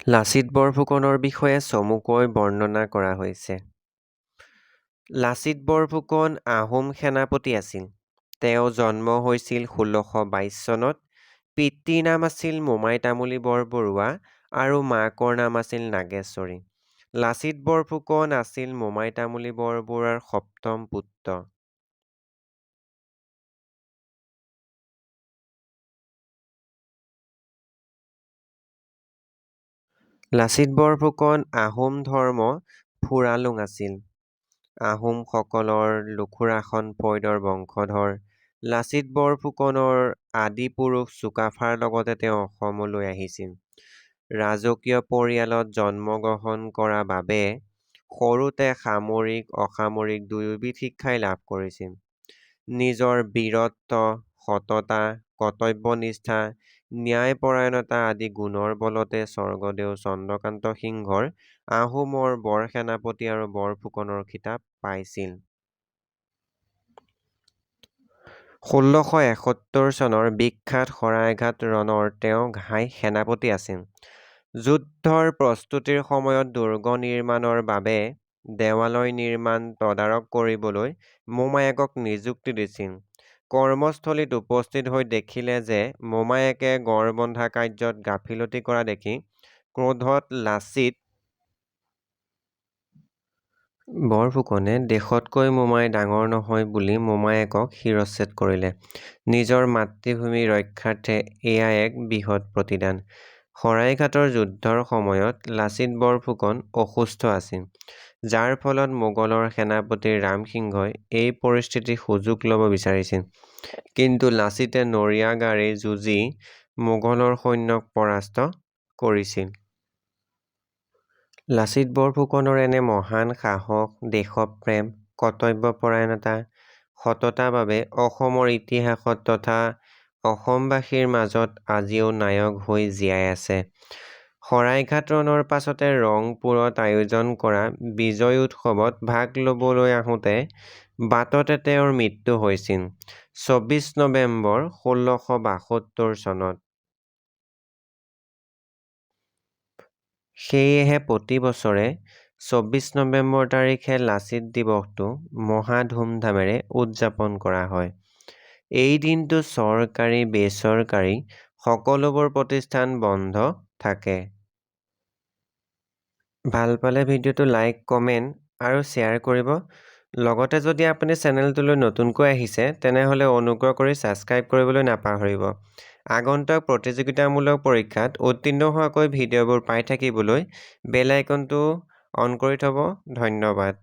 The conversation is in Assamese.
লাচিত বৰফুকনৰ বিষয়ে চমুকৈ বৰ্ণনা কৰা হৈছে। লাচিত বৰফুকন আহোম সেনাপতি আছিল। তেওঁ জন্ম হৈছিল ১৬২২ চনত। পিতৃৰ নাম আছিল মোমাই তামুলী বৰবৰুৱা আৰু মাকৰ নাম আছিল নাগেশ্বৰী। লাচিত বৰফুকন আছিল মোমাই তামুলী বৰবৰুৱাৰ সপ্তম পুত্ৰ। লাচিত বৰফুকন আহোম ধৰ্ম ফুৰালুং আছিল। আহোমসকলৰ লুখুৰাখন ফৈদৰ বংশধৰ। লাচিত বৰফুকনৰ আদি পুৰুষ চুকাফাৰ লগতে তেওঁ অসমলৈ আহিছিল। ৰাজকীয় পৰিয়ালত জন্মগ্ৰহণ কৰা বাবে সৰুতে সামৰিক অসামৰিক দুয়োবিধ শিক্ষাই লাভ কৰিছিল। নিজৰ বীৰত্ব, সততা, কৰ্তব্যনিষ্ঠা, ন্যায়পৰায়ণতা আদি গুণৰ বলতে স্বৰ্গদেউ চন্দ্ৰকান্ত সিংহৰ আহোমৰ বৰ সেনাপতি আৰু বৰফুকনৰ খিতাপ পাইছিল। ১৬৭১ চনৰ বিখ্যাত শৰাইঘাট ৰণৰ তেওঁ ঘাই সেনাপতি আছিল। যুদ্ধৰ প্ৰস্তুতিৰ সময়ত দুৰ্গ নিৰ্মাণৰ বাবে দেৱালয় নিৰ্মাণ তদাৰক কৰিবলৈ মোমায়েকক নিযুক্তি দিছিল। কৰ্মস্থলীত উপস্থিত হৈ দেখিলে যে মোমায়েকে গড় বন্ধা কাৰ্যত গাফিলতি কৰা দেখি ক্ৰোধত লাচিত বৰফুকনে দেশতকৈ মোমাই ডাঙৰ নহয় বুলি মোমায়েকক শিৰচ্ছেদ কৰিলে। নিজৰ মাতৃভূমি ৰক্ষাৰ্থে এয়া এক বৃহৎ প্ৰতিদান। শৰাইঘাটৰ যুদ্ধৰ সময়ত লাচিত বৰফুকন অসুস্থ আছিল, যাৰ ফলত মোগলৰ সেনাপতি ৰামসিংহই এই পৰিস্থিতিৰ সুযোগ ল'ব বিচাৰিছিল। কিন্তু লাচিতে নৰিয়া গাড়ী যুঁজি মোগলৰ সৈন্যক পৰাস্ত কৰিছিল। লাচিত বৰফুকনৰ এনে মহান সাহস, দেশপ্ৰেম, কৰ্তব্যপৰায়ণতা, সততাৰ বাবে অসমৰ ইতিহাসত তথা অসমবাসীৰ মাজত আজিও নায়ক হৈ জীয়াই আছে। শৰাইঘাট ৰণৰ পাছতে ৰংপুৰত আয়োজন কৰা বিজয় উৎসৱত ভাগ ল'বলৈ আহোঁতে বাটতে তেওঁৰ মৃত্যু হৈছিল ২৪ নৱেম্বৰ ১৬৭২ চনত। সেয়েহে প্ৰতি বছৰে ২৪ নৱেম্বৰ তাৰিখে লাচিত দিৱসটো মহা ধুমধামেৰে উদযাপন কৰা হয়। এই দিনটো চৰকাৰী বেচৰকাৰী সকলোবোৰ প্ৰতিষ্ঠান বন্ধ থাকে। ভাল পালে ভিডিঅ'টো লাইক, কমেণ্ট আৰু শ্বেয়াৰ কৰিব। লগতে যদি আপুনি চেনেলটোলৈ নতুনকৈ আহিছে তেনেহ'লে অনুগ্ৰহ কৰি ছাবস্ক্ৰাইব কৰিবলৈ নাপাহৰিব। আগন্তুক প্ৰতিযোগিতামূলক পৰীক্ষাত উত্তীৰ্ণ হোৱাকৈ ভিডিঅ'বোৰ পাই থাকিবলৈ বেল আইকনটো অন কৰি থ'ব। ধন্যবাদ।